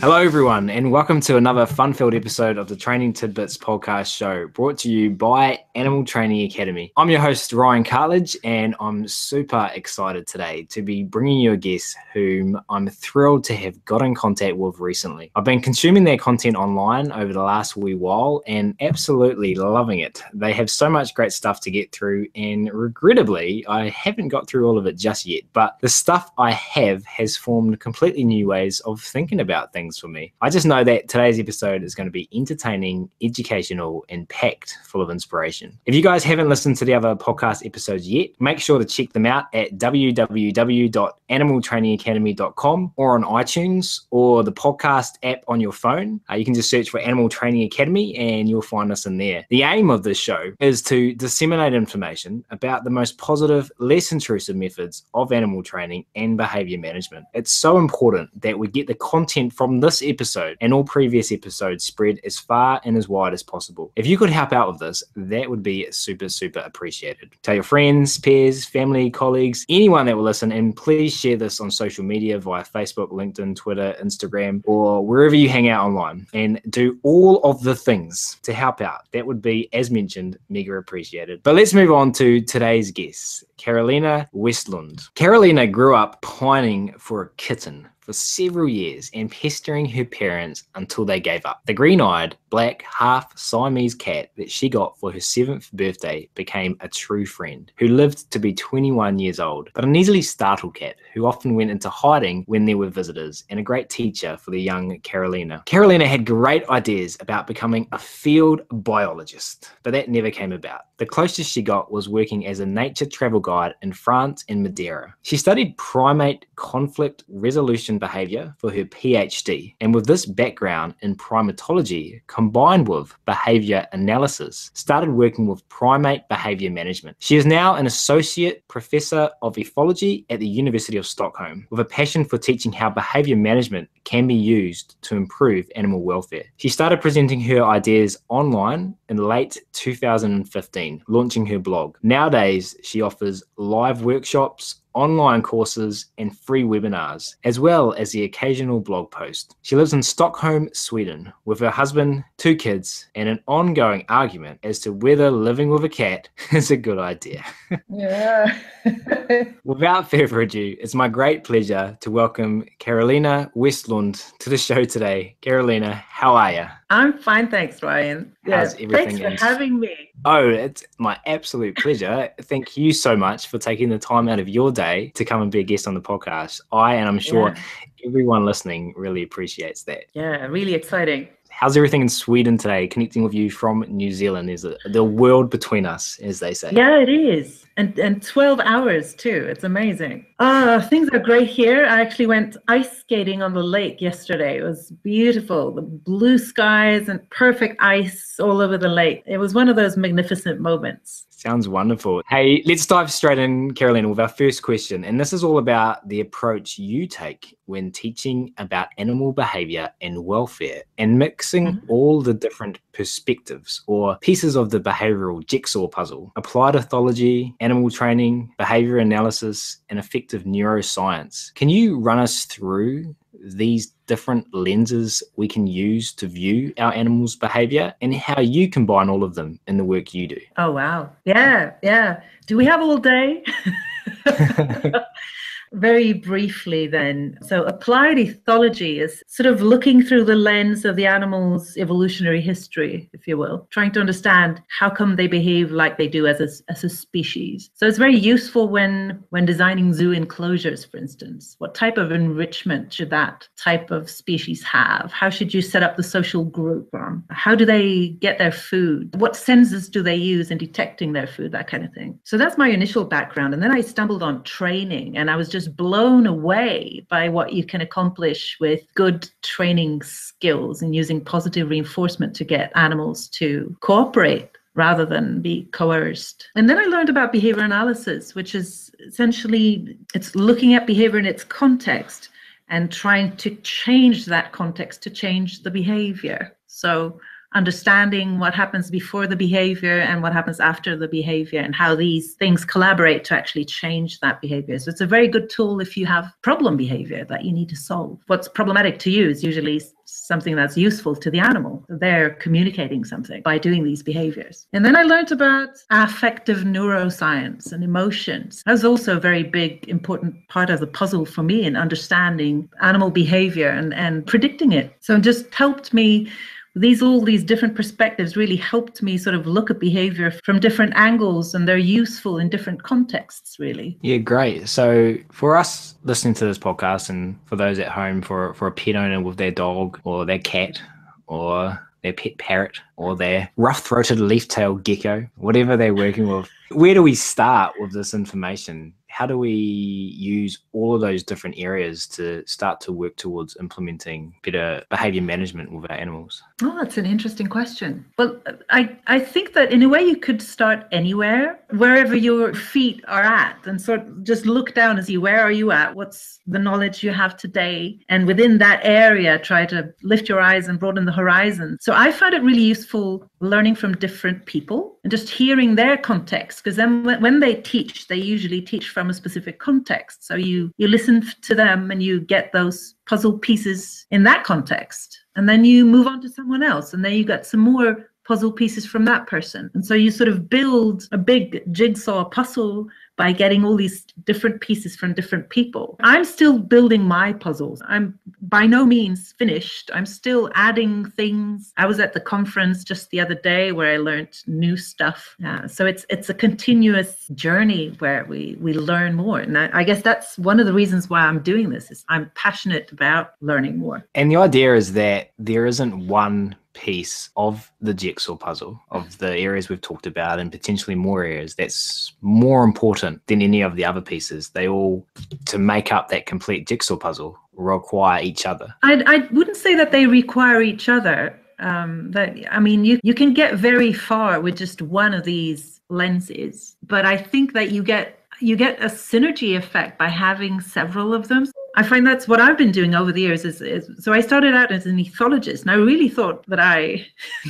Hello, everyone, and welcome to another fun-filled episode of the Training Tidbits podcast show, brought to you by Animal Training Academy. I'm your host, Ryan Cartledge, and I'm super excited today to be bringing you a guest whom I'm thrilled to have got in contact with recently. I've been consuming their content online over the last wee while and absolutely loving it. They have so much great stuff to get through, and regrettably, I haven't got through all of it just yet, but the stuff I have has formed completely new ways of thinking about things for me. I just know that today's episode is going to be entertaining, educational, and packed full of inspiration. If you guys haven't listened to the other podcast episodes yet, make sure to check them out at www.animaltrainingacademy.com or on iTunes or the podcast app on your phone. You can just search for Animal Training Academy and you'll find us in there. The aim of this show is to disseminate information about the most positive, less intrusive methods of animal training and behavior management. It's so important that we get the content from this episode and all previous episodes spread as far and as wide as possible. If you could help out with this, that would be super appreciated. Tell your friends, peers, family, colleagues, anyone that will listen, and please share this on social media via Facebook, LinkedIn, Twitter, Instagram, or wherever you hang out online, and do all of the things to help out. That would be, as mentioned, mega appreciated. But let's move on to today's guest, Karolina Westlund. Karolina grew up pining for a kitten for several years and pestering her parents until they gave up. The green-eyed, black, half Siamese cat that she got for her 7th birthday became a true friend who lived to be 21 years old, but an easily startled cat who often went into hiding when there were visitors, and a great teacher for the young Karolina. Karolina had great ideas about becoming a field biologist, but that never came about. The closest she got was working as a nature travel guide in France and Madeira. She studied primate conflict resolution behavior for her PhD, and with this background in primatology combined with behavior analysis, started working with primate behavior management. She is now an associate professor of ethology at the University of Stockholm, with a passion for teaching how behavior management can be used to improve animal welfare. She started presenting her ideas online in late 2015, launching her blog. Nowadays, she offers live workshops, online courses, and free webinars, as well as the occasional blog post. She lives in Stockholm, Sweden, with her husband, 2 kids, and an ongoing argument as to whether living with a cat is a good idea. Yeah. Without further ado, it's my great pleasure to welcome Karolina Westlund to the show today. Karolina, how are you? I'm fine, thanks, Ryan. How's everything? Thanks for having me. Oh, it's my absolute pleasure. Thank you so much for taking the time out of your day to come and be a guest on the podcast. And I'm sure everyone listening really appreciates that. Yeah, really exciting. How's everything in Sweden today, connecting with you from New Zealand? Is it the world between us, as they say? Yeah, it is. And 12 hours too. It's amazing. Things are great here. I actually went ice skating on the lake yesterday. It was beautiful. The blue skies and perfect ice all over the lake. It was one of those magnificent moments. Sounds wonderful. Hey, let's dive straight in, Karolina, with our first question. And this is all about the approach you take when teaching about animal behavior and welfare and mixing all the different perspectives or pieces of the behavioral jigsaw puzzle. Applied ethology, animal training, behavior analysis, and effective neuroscience. Can you run us through these different lenses we can use to view our animals' behavior and how you combine all of them in the work you do? Oh, wow. Yeah. Do we have all day? Very briefly then. So applied ethology is sort of looking through the lens of the animal's evolutionary history, if you will, trying to understand how come they behave like they do as a species. So it's very useful when designing zoo enclosures, for instance. What type of enrichment should that type of species have? How should you set up the social group? How do they get their food? What senses do they use in detecting their food? That kind of thing. So that's my initial background. And then I stumbled on training, and I was just blown away by what you can accomplish with good training skills and using positive reinforcement to get animals to cooperate rather than be coerced. And then I learned about behavior analysis, which is essentially, it's looking at behavior in its context and trying to change that context to change the behavior. So understanding what happens before the behavior and what happens after the behavior, and how these things collaborate to actually change that behavior. So it's a very good tool if you have problem behavior that you need to solve. What's problematic to you is usually something that's useful to the animal. They're communicating something by doing these behaviors. And then I learned about affective neuroscience and emotions. That was also a very big, important part of the puzzle for me in understanding animal behavior and predicting it. So it just helped me. All these different perspectives really helped me sort of look at behavior from different angles, and they're useful in different contexts, really. Yeah, great. So for us listening to this podcast, and for those at home, for a pet owner with their dog or their cat or their pet parrot or their rough-throated leaf-tailed gecko, whatever they're working with, where do we start with this information? How do we use all of those different areas to start to work towards implementing better behavior management with our animals? Oh, that's an interesting question. Well, I think that in a way you could start anywhere, wherever your feet are at, and sort of just look down and see, where are you at? What's the knowledge you have today? And within that area, try to lift your eyes and broaden the horizon. So I find it really useful learning from different people and just hearing their context, because then when they teach, they usually teach from a specific context. So you listen to them and you get those puzzle pieces in that context, and then you move on to someone else, and then you got some more puzzle pieces from that person. And so you sort of build a big jigsaw puzzle by getting all these different pieces from different people. I'm still building my puzzles. I'm by no means finished. I'm still adding things. I was at the conference just the other day where I learned new stuff. So it's a continuous journey where we learn more. And I guess that's one of the reasons why I'm doing this, is I'm passionate about learning more. And the idea is that there isn't one piece of the jigsaw puzzle of the areas we've talked about, and potentially more areas, that's more important than any of the other pieces. They all, to make up that complete jigsaw puzzle, require each other. I wouldn't say that they require each other. You can get very far with just one of these lenses, but I think that you get a synergy effect by having several of them. I find that's what I've been doing over the years. So I started out as an ethologist, and I really thought that I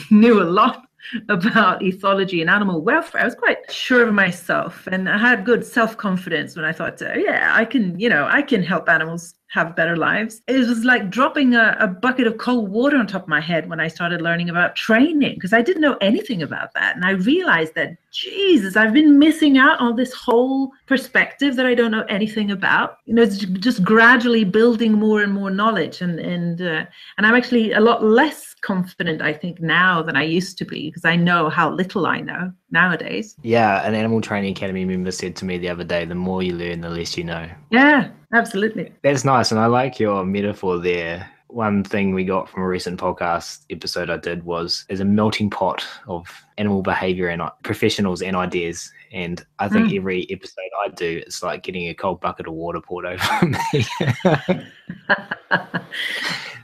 knew a lot about ethology and animal welfare. I was quite sure of myself, and I had good self-confidence when I thought, I can help animals have better lives. It was like dropping a bucket of cold water on top of my head when I started learning about training, because I didn't know anything about that. And I realized that, Jesus, I've been missing out on this whole perspective that I don't know anything about. It's just gradually building more and more knowledge. And I'm actually a lot less confident, I think, now than I used to be, because I know how little I know nowadays. Yeah, an Animal Training Academy member said to me the other day, the more you learn, the less you know. Yeah, absolutely. That's nice, and I like your metaphor there. One thing we got from a recent podcast episode I did was there's a melting pot of animal behavior and professionals and ideas. And I think every episode I do, it's like getting a cold bucket of water poured over me.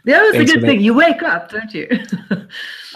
The other good thing, you wake up, don't you?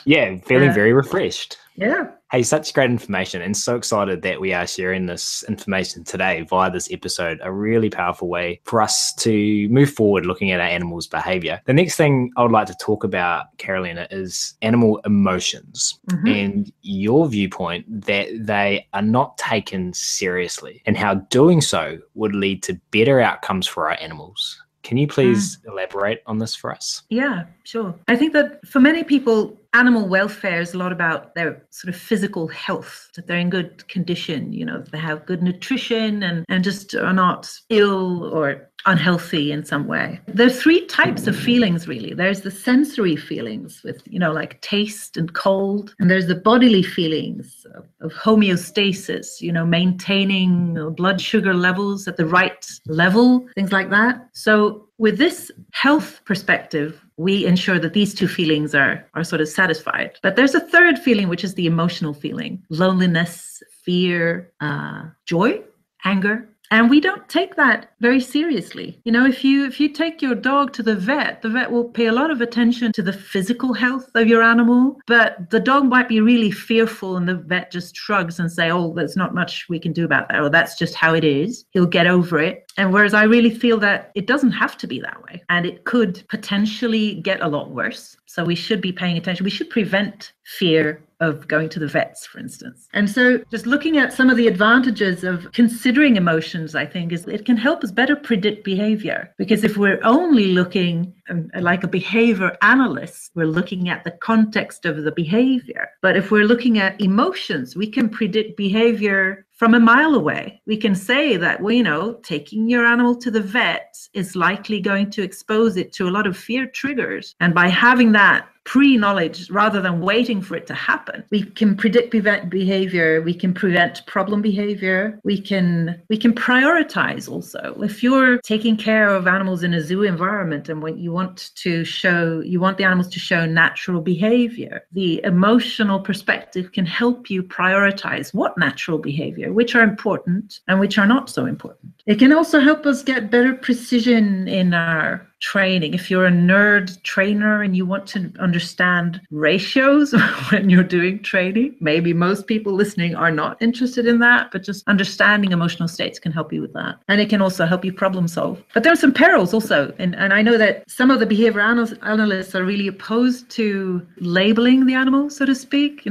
Yeah, feeling very refreshed. Yeah. Hey, such great information, and so excited that we are sharing this information today via this episode, a really powerful way for us to move forward looking at our animals' behavior. The next thing I would like to talk about, Karolina, is animal emotions and your viewpoint that they are not taken seriously, and how doing so would lead to better outcomes for our animals. Can you please elaborate on this for us? Yeah, sure. I think that for many people, animal welfare is a lot about their sort of physical health, that they're in good condition, they have good nutrition and just are not ill or unhealthy in some way. There's three types of feelings, really. There's the sensory feelings with, like taste and cold. And there's the bodily feelings of homeostasis, maintaining blood sugar levels at the right level, things like that. So with this health perspective, we ensure that these two feelings are sort of satisfied. But there's a third feeling, which is the emotional feeling: loneliness, fear, joy, anger. And we don't take that very seriously. If you take your dog to the vet will pay a lot of attention to the physical health of your animal, but the dog might be really fearful and the vet just shrugs and say, oh, there's not much we can do about that, or that's just how it is. He'll get over it. And whereas I really feel that it doesn't have to be that way, and it could potentially get a lot worse. So we should be paying attention. We should prevent fear of going to the vets, for instance. And so just looking at some of the advantages of considering emotions, I think, is it can help us better predict behavior. Because if we're only looking like a behavior analyst, we're looking at the context of the behavior. But if we're looking at emotions, we can predict behavior from a mile away. We can say that, well, taking your animal to the vet is likely going to expose it to a lot of fear triggers. And by having that pre-knowledge rather than waiting for it to happen, we can predict behavior, we can prevent problem behavior, we can prioritize also. If you're taking care of animals in a zoo environment and what you want the animals to show natural behavior, the emotional perspective can help you prioritize what natural behavior, which are important and which are not so important. It can also help us get better precision in our training. If you're a nerd trainer and you want to understand ratios when you're doing training, maybe most people listening are not interested in that, but just understanding emotional states can help you with that. And it can also help you problem solve. But there are some perils also. And I know that some of the behavior analysts are really opposed to labeling the animal, so to speak,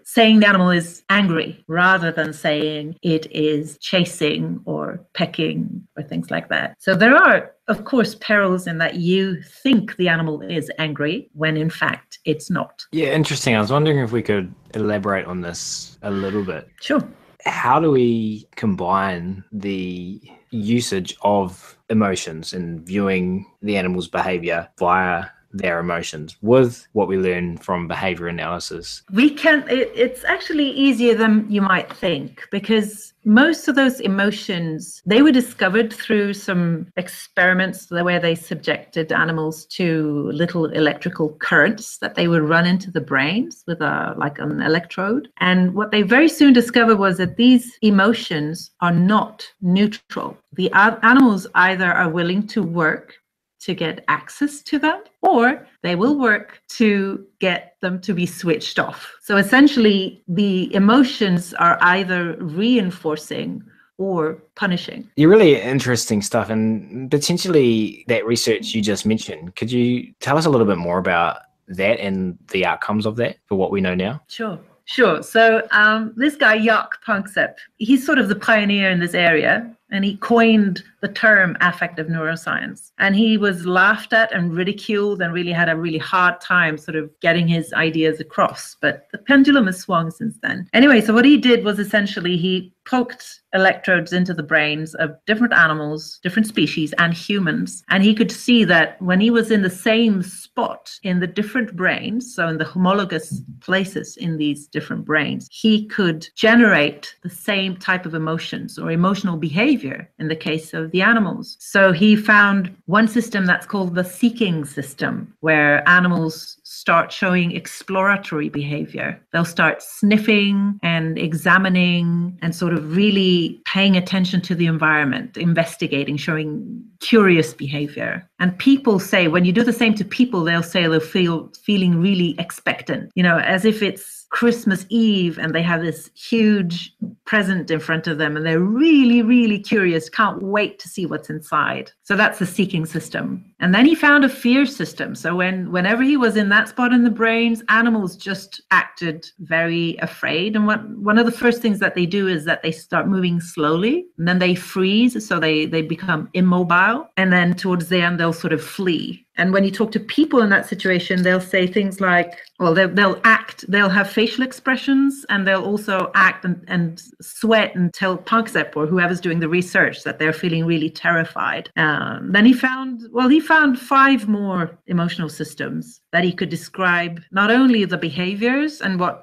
saying the animal is angry rather than saying it is chasing or pecking or things like that. So there are, of course, perils in that you think the animal is angry when in fact it's not. Yeah, interesting. I was wondering if we could elaborate on this a little bit. Sure. How do we combine the usage of emotions and viewing the animal's behavior via their emotions with what we learn from behavior analysis? We can, it's actually easier than you might think, because most of those emotions, they were discovered through some experiments where they subjected animals to little electrical currents that they would run into the brains with an electrode. And what they very soon discovered was that these emotions are not neutral. The animals either are willing to work to get access to them, or they will work to get them to be switched off. So essentially, the emotions are either reinforcing or punishing. You're really interesting stuff, and potentially that research you just mentioned. Could you tell us a little bit more about that and the outcomes of that for what we know now? Sure. So this guy, Jaak Panksepp, he's sort of the pioneer in this area, and he coined the term affective neuroscience. And he was laughed at and ridiculed and really had a really hard time sort of getting his ideas across. But the pendulum has swung since then. Anyway, so what he did was essentially he poked electrodes into the brains of different animals, different species, and humans. And he could see that when he was in the same spot in the different brains, so in the homologous places in these different brains, he could generate the same type of emotions or emotional behavior in the case of the animals. So he found one system that's called the seeking system, where animals start showing exploratory behavior. They'll start sniffing and examining and sort of really paying attention to the environment, investigating, showing curious behavior. And people say, when you do the same to people, they'll say they're feeling really expectant, as if it's Christmas Eve and they have this huge present in front of them and they're really, really curious, can't wait to see what's inside. So that's the seeking system. And then he found a fear system. So whenever he was in that spot in the brains, animals just acted very afraid. And one of the first things that they do is that they start moving slowly, and then they freeze, so they become immobile. And then towards the end, they'll sort of flee. And when you talk to people in that situation, they'll say things like, well, they'll have facial expressions, and they'll also act and sweat and tell Panksepp or whoever's doing the research that they're feeling really terrified. Then he found 5 more emotional systems that he could describe not only the behaviors and what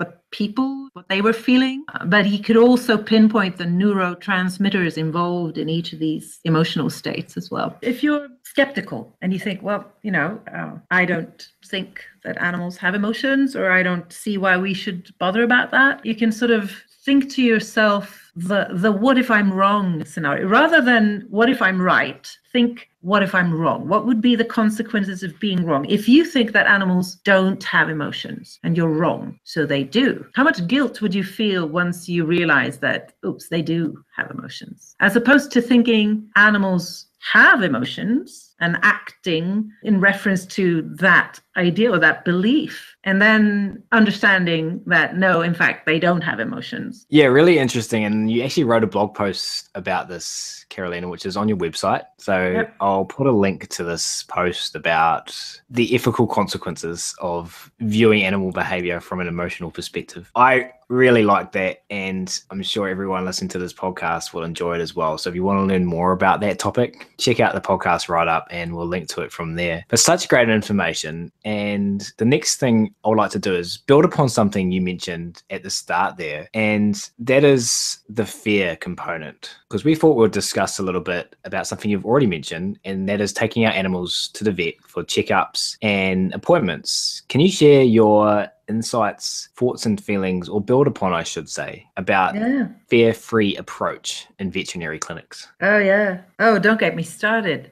they were feeling, but he could also pinpoint the neurotransmitters involved in each of these emotional states as well. If you're skeptical and you think, well, I don't think that animals have emotions, or I don't see why we should bother about that, you can sort of think to yourself the what if I'm wrong scenario. Rather than what if I'm right, think what if I'm wrong? What would be the consequences of being wrong? If you think that animals don't have emotions and you're wrong, so they do, how much guilt would you feel once you realize that, oops, they do have emotions? As opposed to thinking animals have emotions and acting in reference to that idea or that belief, and then understanding that no, in fact, they don't have emotions. Yeah, really interesting. And you actually wrote a blog post about this, Karolina, which is on your website. So Yep. I'll put a link to this post about the ethical consequences of viewing animal behavior from an emotional perspective. I really like that, and I'm sure everyone listening to this podcast will enjoy it as well. So if you want to learn more about that topic, check out the podcast right up and we'll link to it from there. But such great information. And the next thing I would like to do is build upon something you mentioned at the start there, and that is the fear component, because we thought we'd discuss a little bit about something you've already mentioned, and that is taking our animals to the vet for checkups and appointments. Can you share your insights, thoughts and feelings, or build upon, I should say, about fear-free approach in veterinary clinics? Oh, yeah. Oh, don't get me started.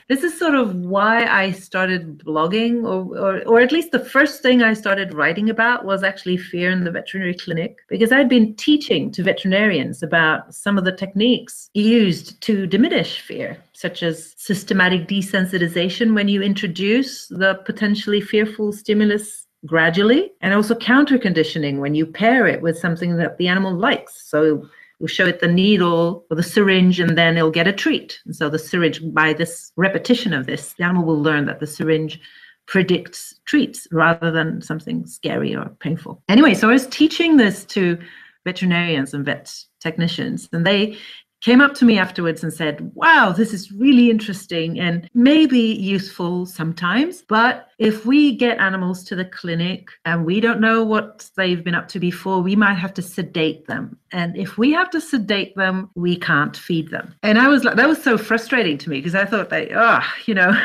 This is sort of why I started blogging, or at least the first thing I started writing about was actually fear in the veterinary clinic, because I'd been teaching to veterinarians about some of the techniques used to diminish fear, such as systematic desensitization when you introduce the potentially fearful stimulus gradually, and also counter conditioning when you pair it with something that the animal likes. So you'll show it the needle or the syringe, and then it'll get a treat. And so the syringe, by this repetition of this, the animal will learn that the syringe predicts treats rather than something scary or painful. Anyway, so I was teaching this to veterinarians and vet technicians, and they came up to me afterwards and said, wow, this is really interesting and maybe useful sometimes, but if we get animals to the clinic and we don't know what they've been up to before, we might have to sedate them. And if we have to sedate them, we can't feed them. And I was like, that was so frustrating to me, because I thought that,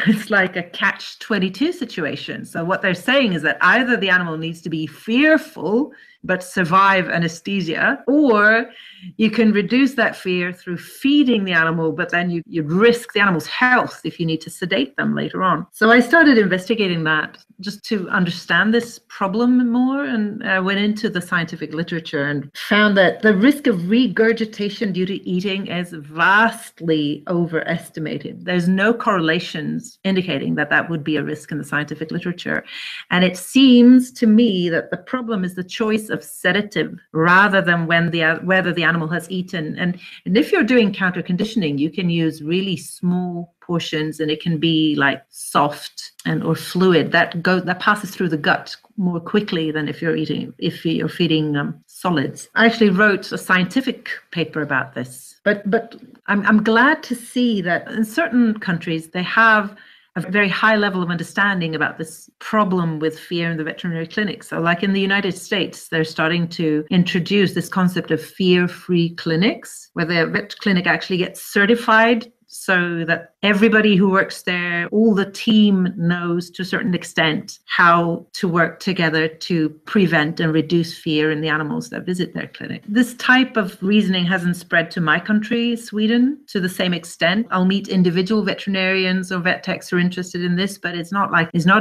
it's like a catch-22 situation. So what they're saying is that either the animal needs to be fearful but survive anesthesia, or you can reduce that fear through feeding the animal, but then you'd risk the animal's health if you need to sedate them later on. So I started investigating that just to understand this problem more, and I went into the scientific literature and found that the risk of regurgitation due to eating is vastly overestimated. There's no correlations indicating that that would be a risk in the scientific literature. And it seems to me that the problem is the choice of sedative rather than whether the animal has eaten. And if you're doing counter conditioning, you can use really small portions, and it can be like soft or fluid that passes through the gut more quickly than if you're feeding solids. I actually wrote a scientific paper about this, but I'm glad to see that in certain countries they have a very high level of understanding about this problem with fear in the veterinary clinic. So like in the United States, they're starting to introduce this concept of fear-free clinics, where the vet clinic actually gets certified so that everybody who works there, all the team knows to a certain extent how to work together to prevent and reduce fear in the animals that visit their clinic. This type of reasoning hasn't spread to my country, Sweden, to the same extent. I'll meet individual veterinarians or vet techs who are interested in this, but it's not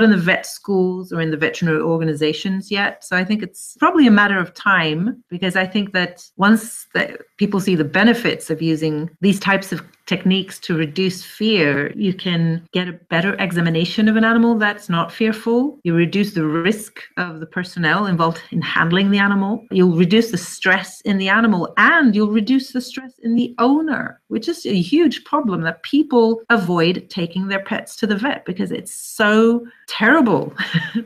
in the vet schools or in the veterinary organizations yet. So I think it's probably a matter of time, because I think that once people see the benefits of using these types of techniques to reduce fear, you can get a better examination of an animal that's not fearful. You reduce the risk of the personnel involved in handling the animal. You'll reduce the stress in the animal, and you'll reduce the stress in the owner, which is a huge problem, that people avoid taking their pets to the vet because it's so terrible,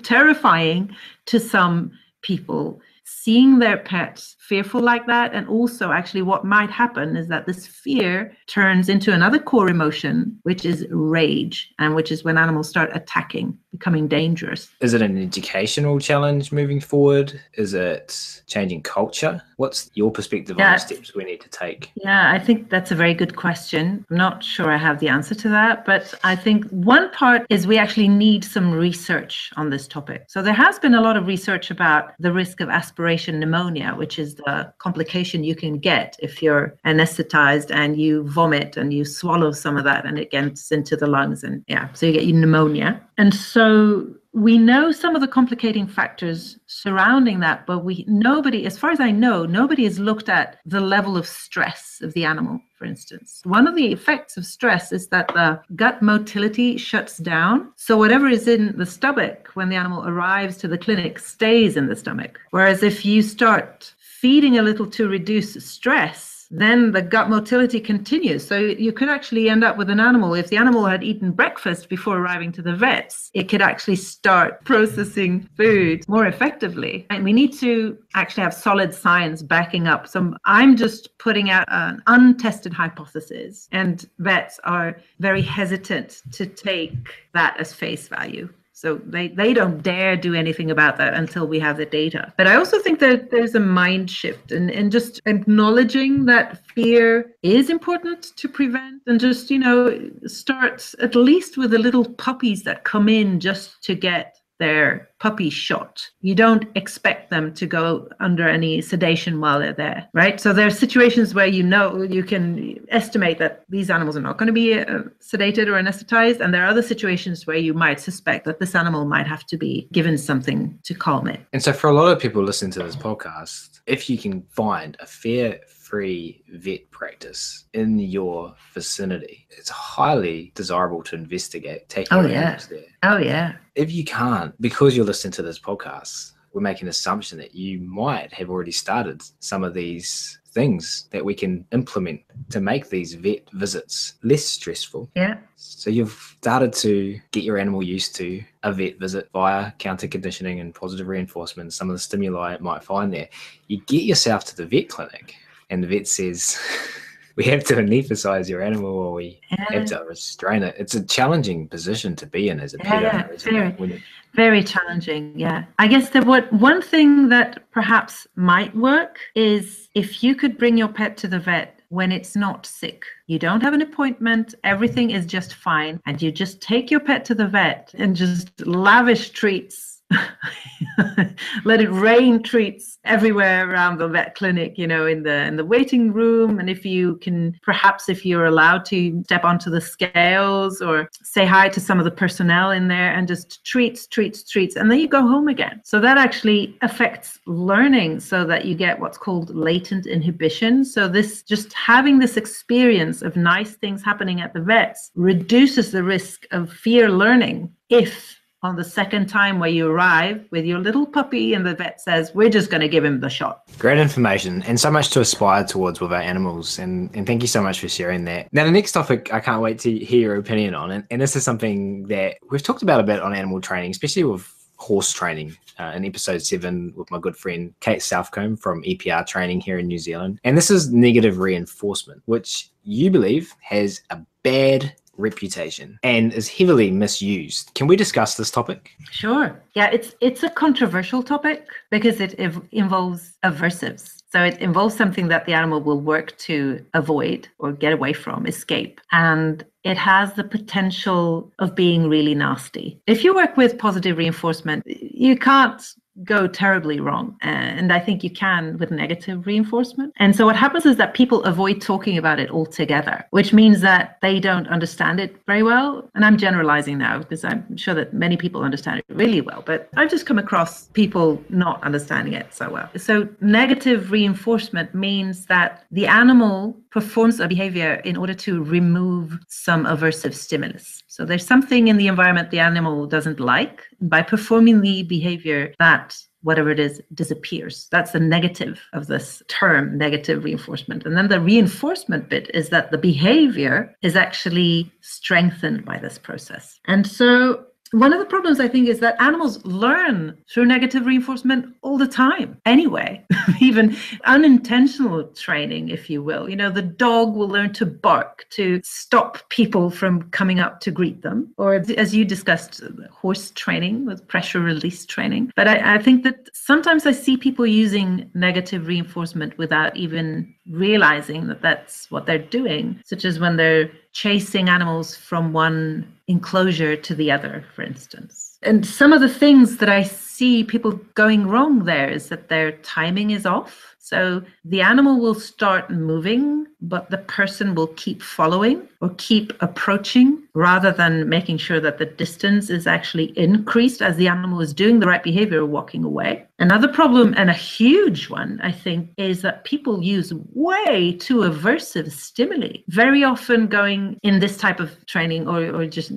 terrifying to some people. seeing their pets fearful like that. And also actually what might happen is that this fear turns into another core emotion, which is rage, and which is when animals start attacking, becoming dangerous. Is it an educational challenge moving forward? Is it changing culture? What's your perspective on the steps we need to take? Yeah, I think that's a very good question. I'm not sure I have the answer to that, but I think one part is we actually need some research on this topic. So there has been a lot of research about the risk of aspiration pneumonia, which is the complication you can get if you're anesthetized and you vomit and you swallow some of that and it gets into the lungs, and so you get pneumonia. And so we know some of the complicating factors surrounding that, but nobody, as far as I know, nobody has looked at the level of stress of the animal, for instance. One of the effects of stress is that the gut motility shuts down. So whatever is in the stomach when the animal arrives to the clinic stays in the stomach. Whereas if you start feeding a little to reduce stress, then the gut motility continues. So you could actually end up with an animal, if the animal had eaten breakfast before arriving to the vets, it could actually start processing food more effectively. And we need to actually have solid science backing up. So I'm just putting out an untested hypothesis, and vets are very hesitant to take that as face value. So they don't dare do anything about that until we have the data. But I also think that there's a mind shift and just acknowledging that fear is important to prevent, and just, start at least with the little puppies that come in just to get their puppy shot. You don't expect them to go under any sedation while they're there, right? So there are situations where you can estimate that these animals are not going to be sedated or anesthetized, and there are other situations where you might suspect that this animal might have to be given something to calm it. And so for a lot of people listening to this podcast, if you can find a Fearfree vet practice in your vicinity, it's highly desirable to investigate. Take your animals there. Oh, yeah. If you can't, because you're listening to this podcast, we're making an assumption that you might have already started some of these things that we can implement to make these vet visits less stressful. Yeah. So you've started to get your animal used to a vet visit via counter conditioning and positive reinforcement, some of the stimuli it might find there. You get yourself to the vet clinic and the vet says, we have to anesthetize your animal or we have to restrain it. It's a challenging position to be in as a pet owner. Very challenging, yeah. I guess one thing that perhaps might work is if you could bring your pet to the vet when it's not sick. You don't have an appointment, everything is just fine, and you just take your pet to the vet and just lavish treats. Let it rain treats everywhere around the vet clinic, in the waiting room. And if you're allowed to step onto the scales or say hi to some of the personnel in there, and just treats, and then you go home again. So that affects learning, so that you get what's called latent inhibition. So just having this experience of nice things happening at the vets reduces the risk of fear learning if on the second time where you arrive with your little puppy and the vet says, we're just going to give him the shot. Great information, and so much to aspire towards with our animals. And thank you so much for sharing that. Now, the next topic I can't wait to hear your opinion on. And this is something that we've talked about a bit on animal training, especially with horse training in episode 7 with my good friend Kate Southcombe from EPR Training here in New Zealand. And this is negative reinforcement, which you believe has a bad reputation and is heavily misused. Can we discuss this topic? Sure. Yeah, it's a controversial topic because it involves aversives. So it involves something that the animal will work to avoid or get away from, escape. And it has the potential of being really nasty. If you work with positive reinforcement, you can't go terribly wrong. And I think you can with negative reinforcement. And so what happens is that people avoid talking about it altogether, which means that they don't understand it very well. And I'm generalizing now because I'm sure that many people understand it really well, but I've just come across people not understanding it so well. So negative reinforcement means that the animal performs a behavior in order to remove some aversive stimulus. So there's something in the environment the animal doesn't like. By performing the behavior, that whatever it is disappears. That's the negative of this term, negative reinforcement. And then the reinforcement bit is that the behavior is actually strengthened by this process. And so one of the problems, I think, is that animals learn through negative reinforcement all the time anyway, even unintentional training, if you will. The dog will learn to bark to stop people from coming up to greet them, or as you discussed, horse training with pressure release training. But I think that sometimes I see people using negative reinforcement without even realizing that that's what they're doing, such as when they're chasing animals from one enclosure to the other, for instance. And some of the things that I see people going wrong there is that their timing is off. So the animal will start moving, but the person will keep following or keep approaching rather than making sure that the distance is actually increased as the animal is doing the right behavior, walking away. Another problem, and a huge one, I think, is that people use way too aversive stimuli, very often going in this type of training or just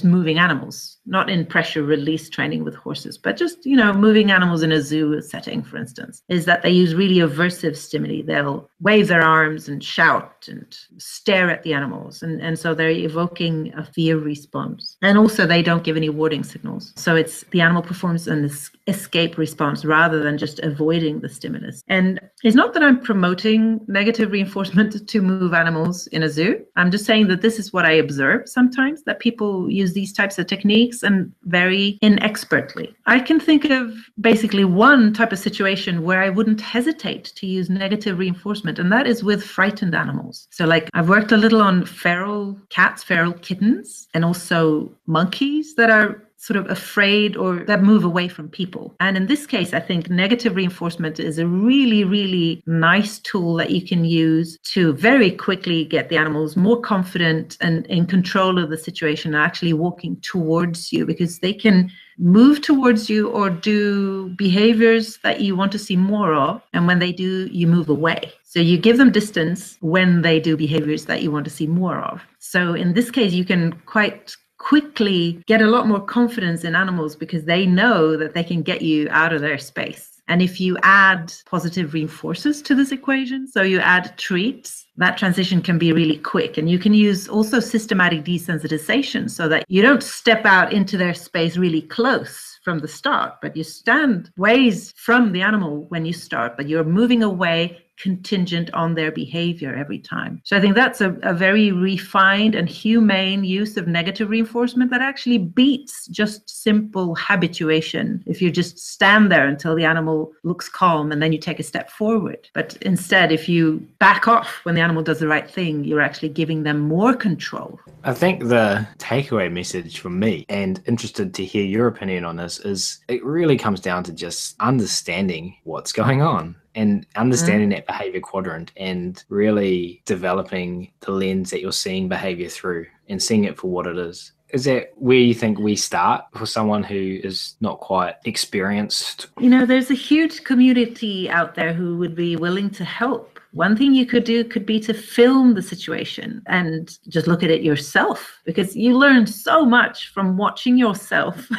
moving animals, not in pressure release training with horses, but just, moving animals in a zoo setting, for instance, is that they use really aversive stimuli. They'll wave their arms and shout and stare at the animals. And so they're evoking a fear response. And also they don't give any warning signals. So it's the animal performs an escape response rather than just avoiding the stimulus. And it's not that I'm promoting negative reinforcement to move animals in a zoo. I'm just saying that this is what I observe sometimes, that people use these types of techniques and very inexpertly. I can think of basically one type of situation where I wouldn't hesitate to use negative reinforcement, and that is with frightened animals. So like I've worked a little on feral cats, feral kittens, and also monkeys that are sort of afraid or that move away from people. And in this case, I think negative reinforcement is a really, really nice tool that you can use to very quickly get the animals more confident and in control of the situation and actually walking towards you, because they can move towards you or do behaviors that you want to see more of. And when they do, you move away. So you give them distance when they do behaviors that you want to see more of. So in this case, you can quite quickly get a lot more confidence in animals because they know that they can get you out of their space. And if you add positive reinforcers to this equation, so you add treats, that transition can be really quick. And you can use also systematic desensitization so that you don't step out into their space really close from the start, but you stand ways from the animal when you start, but you're moving away contingent on their behavior every time. So I think that's a very refined and humane use of negative reinforcement that actually beats just simple habituation. If you just stand there until the animal looks calm and then you take a step forward. But instead, if you back off when the animal does the right thing, you're actually giving them more control. I think the takeaway message from me, and interested to hear your opinion on this, is it really comes down to just understanding what's going on and understanding that behavior quadrant and really developing the lens that you're seeing behavior through and seeing it for what it is. Is that where you think we start for someone who is not quite experienced? There's a huge community out there who would be willing to help. One thing you could do could be to film the situation and just look at it yourself, because you learn so much from watching yourself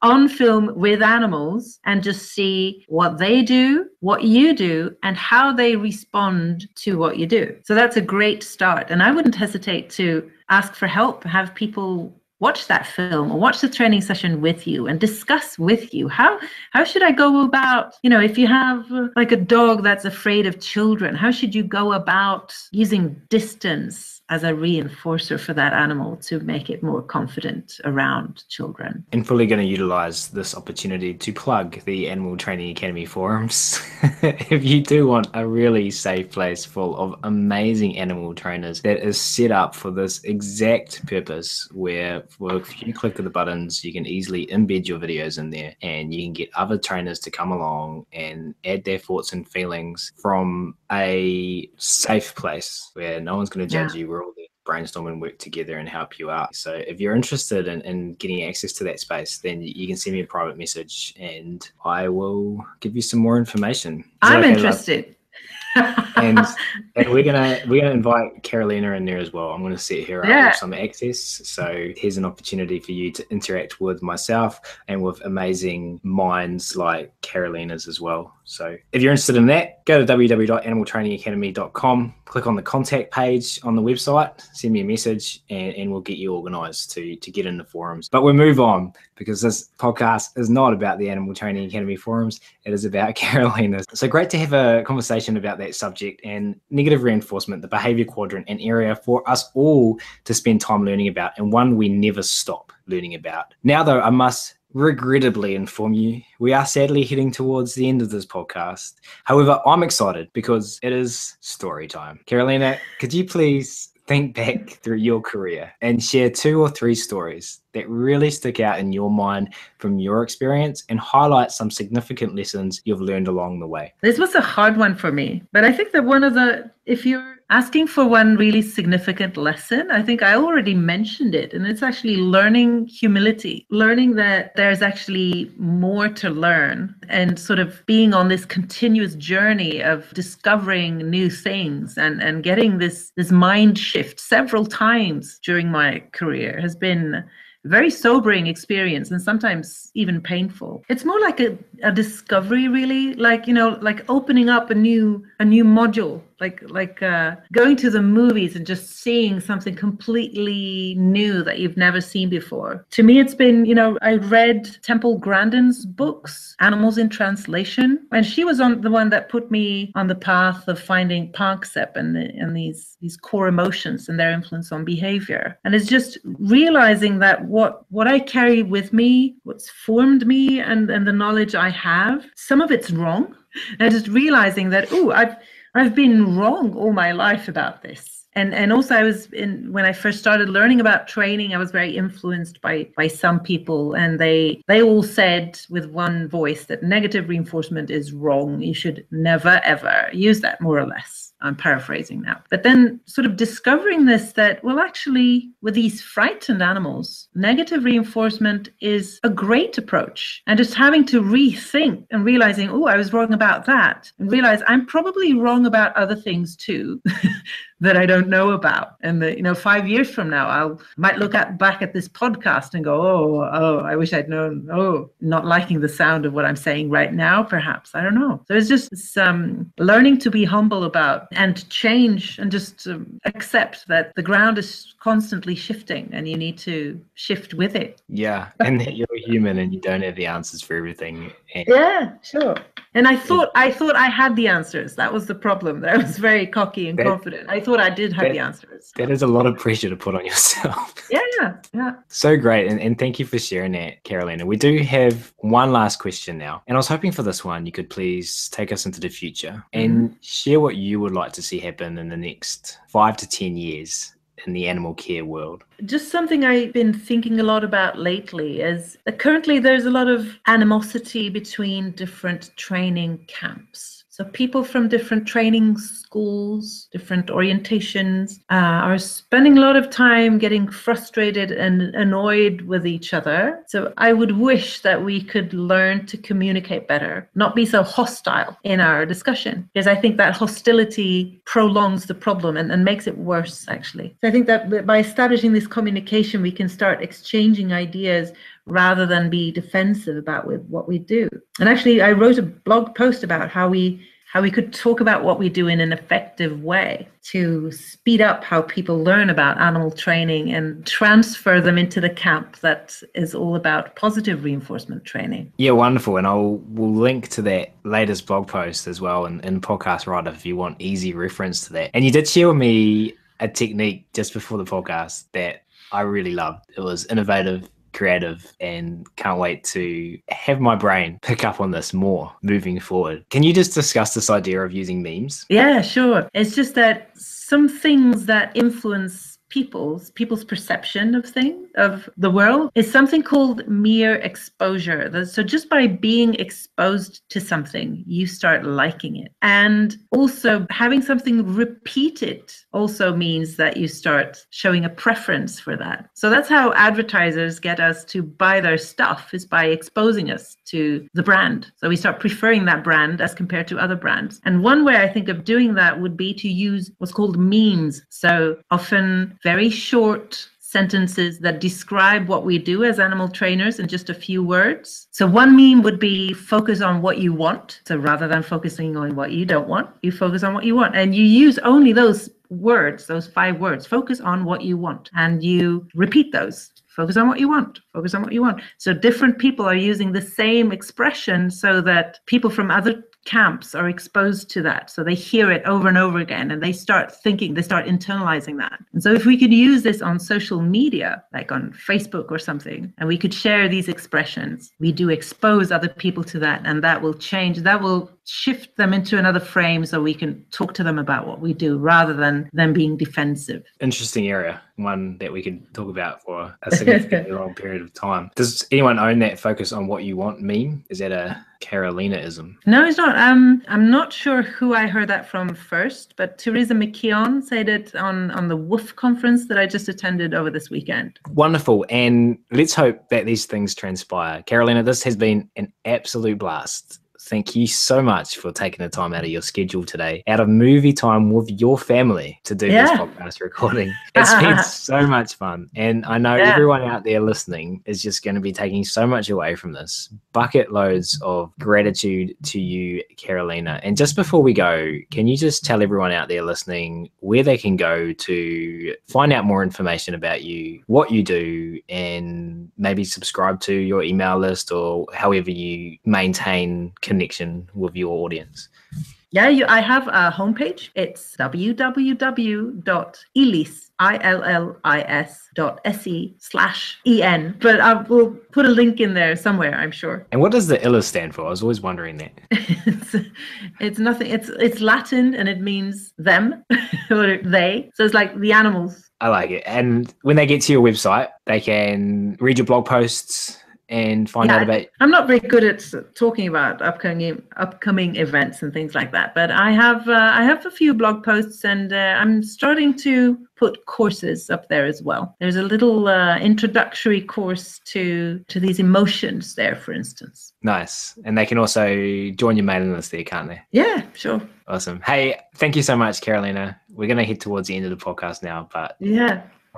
on film with animals and just see what they do, what you do, and how they respond to what you do. So that's a great start. And I wouldn't hesitate to ask for help, have people watch that film or watch the training session with you and discuss with you. How should I go about, if you have like a dog that's afraid of children, how should you go about using distance as a reinforcer for that animal to make it more confident around children? And fully going to utilize this opportunity to plug the Animal Training Academy forums. If you do want a really safe place full of amazing animal trainers that is set up for this exact purpose, where if you click of the buttons, you can easily embed your videos in there and you can get other trainers to come along and add their thoughts and feelings from a safe place where no one's going to judge you. We're all there to brainstorm and work together and help you out. So if you're interested in getting access to that space, then you can send me a private message and I will give you some more information. I'm interested. and we're gonna invite Karolina in there as well. I'm gonna set her up with some access. So here's an opportunity for you to interact with myself and with amazing minds like Karolina's as well. So if you're interested in that, go to www.animaltrainingacademy.com, click on the contact page on the website, send me a message, and we'll get you organised to get in the forums. But we'll move on, because this podcast is not about the Animal Training Academy forums. It is about Karolina. So great to have a conversation about that subject and negative reinforcement, the behaviour quadrant, an area for us all to spend time learning about, and one we never stop learning about. Now, though, I must regrettably inform you, we are sadly heading towards the end of this podcast. However, I'm excited because it is story time. Karolina, could you please think back through your career and share 2 or 3 stories that really stick out in your mind from your experience and highlight some significant lessons you've learned along the way? This was a hard one for me, but I think that if you're asking for one really significant lesson, I think I already mentioned it, and it's actually learning humility, learning that there's actually more to learn, and sort of being on this continuous journey of discovering new things and getting this mind shift several times during my career has been very sobering experience, and sometimes even painful. It's more like a discovery, really, like opening up a new module, like going to the movies and just seeing something completely new that you've never seen before. To me, it's been, I read Temple Grandin's books, Animals in Translation, and she was the one that put me on the path of finding Parksep and these core emotions and their influence on behavior. And it's just realizing that what I carry with me, what's formed me, and the knowledge I have, some of it's wrong. And just realizing that, I've been wrong all my life about this. And also when I first started learning about training, I was very influenced by some people, and they all said with one voice that negative reinforcement is wrong. You should never, ever use that, more or less. I'm paraphrasing now. But then sort of discovering this, that, well, actually, with these frightened animals, negative reinforcement is a great approach. And just having to rethink and realizing, I was wrong about that, and realize I'm probably wrong about other things too that I don't know about. And 5 years from now, I might look back at this podcast and go, I wish I'd known. Not liking the sound of what I'm saying right now, perhaps. I don't know. So it's just learning to be humble about and change, and just accept that the ground is constantly shifting and you need to shift with it. Yeah, and that you're human and you don't have the answers for everything. Yeah, sure. And I thought I had the answers. That was the problem. I was very cocky and confident. I thought I did have the answers. That is a lot of pressure to put on yourself. Yeah. So great. And thank you for sharing that, Karolina. We do have one last question now. And I was hoping for this one, you could please take us into the future and share what you would like to see happen in the next 5 to 10 years in the animal care world. Just something I've been thinking a lot about lately is that currently there's a lot of animosity between different training camps. So people from different training schools, different orientations, are spending a lot of time getting frustrated and annoyed with each other. So I would wish that we could learn to communicate better, not be so hostile in our discussion, because I think that hostility prolongs the problem and makes it worse, actually. So I think that by establishing this communication, we can start exchanging ideas rather than be defensive about what we do. And actually, I wrote a blog post about how we could talk about what we do in an effective way to speed up how people learn about animal training and transfer them into the camp that is all about positive reinforcement training. Yeah, wonderful. And we'll link to that latest blog post as well in podcast write-up if you want easy reference to that. And you did share with me a technique just before the podcast that I really loved. It was innovative, creative, and can't wait to have my brain pick up on this more moving forward. Can you just discuss this idea of using memes? Yeah, sure. It's just that some things that influence people's perception of the world is something called mere exposure. So just by being exposed to something, you start liking it. And also having something repeated also means that you start showing a preference for that. So that's how advertisers get us to buy their stuff, is by exposing us to the brand. So we start preferring that brand as compared to other brands. And one way I think of doing that would be to use what's called memes. So often very short sentences that describe what we do as animal trainers in just a few words. So one meme would be focus on what you want. So rather than focusing on what you don't want, you focus on what you want. And you use only those words, those 5 words, focus on what you want. And you repeat those. Focus on what you want. Focus on what you want. So different people are using the same expression so that people from other camps are exposed to that. So they hear it over and over again and they start thinking, they start internalizing that. And so if we could use this on social media, like on Facebook or something, and we could share these expressions, we do expose other people to that, and that will change, that will shift them into another frame so we can talk to them about what we do rather than them being defensive. Interesting area, one that we could talk about for a significantly long period of time. Does anyone own that focus on what you want meme? Is that a Karolina-ism? No, it's not. I'm not sure who I heard that from first, but Teresa McKeown said it on the WOOF conference that I just attended over this weekend. Wonderful. And let's hope that these things transpire. Karolina, this has been an absolute blast. Thank you so much for taking the time out of your schedule today, out of movie time with your family, to do this podcast recording. It's been so much fun. And I know everyone out there listening is just going to be taking so much away from this. Bucket loads of gratitude to you, Karolina. And just before we go, can you just tell everyone out there listening where they can go to find out more information about you, what you do, and maybe subscribe to your email list or however you maintain connection with your audience? Yeah, I have a homepage. It's www.illis.se/en. But I will put a link in there somewhere, I'm sure. And what does the Illis stand for? I was always wondering that. It's nothing. It's Latin and it means them or they. So it's like the animals. I like it. And when they get to your website, they can read your blog posts and find out about. I'm not very good at talking about upcoming events and things like that, but I have a few blog posts, and I'm starting to put courses up there as well. There's a little introductory course to these emotions there, for instance. Nice. And they can also join your mailing list there, can't they? Yeah, sure. Awesome. Hey, thank you so much, Karolina. We're going to head towards the end of the podcast now, but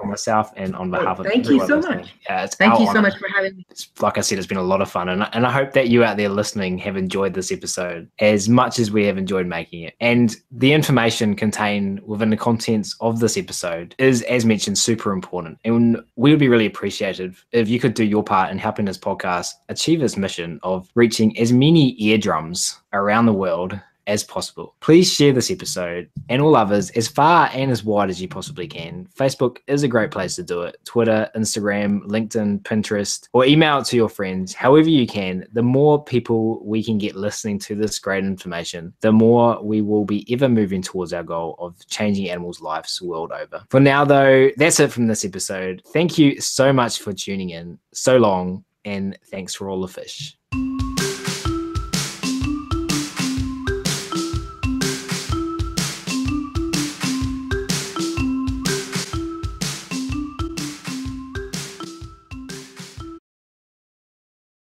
on myself and on behalf of thank you so much. Thank you so much for having me. Like I said, it's been a lot of fun, and I hope that you out there listening have enjoyed this episode as much as we have enjoyed making it. And the information contained within the contents of this episode is, as mentioned, super important, and we would be really appreciative if you could do your part in helping this podcast achieve its mission of reaching as many eardrums around the world as possible. Please share this episode and all others as far and as wide as you possibly can. Facebook is a great place to do it. Twitter, Instagram, LinkedIn, Pinterest, or email it to your friends. However you can, the more people we can get listening to this great information, the more we will be ever moving towards our goal of changing animals' lives world over. For now, though, that's it from this episode. Thank you so much for tuning in. So long, and thanks for all the fish.